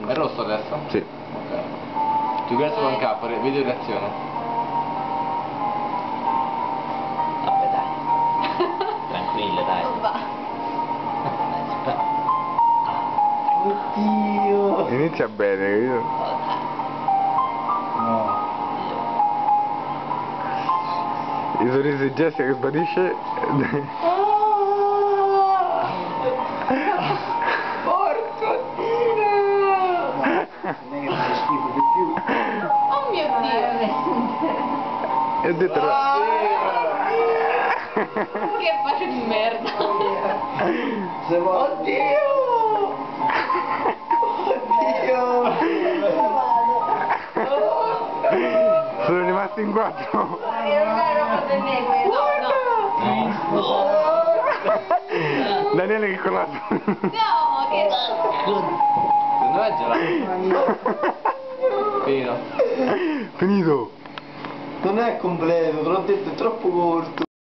È rosso adesso? Sì. Ok. Tu verso con capo, video reazione. Vabbè dai. Tranquillo dai. Oddio. Inizia bene, capito? No. I sorrisi di Jessica che sbanisce. Porco Dio! Non è che fai schifo di più. Oh mio Dio! E ho detto... Che faccia di merda! Oddio! Sono rimasti in quattro. Daniele che colato. No, che... Secondo me è gelato. Fino. Finito. Non è completo, te l'ho detto, è troppo corto.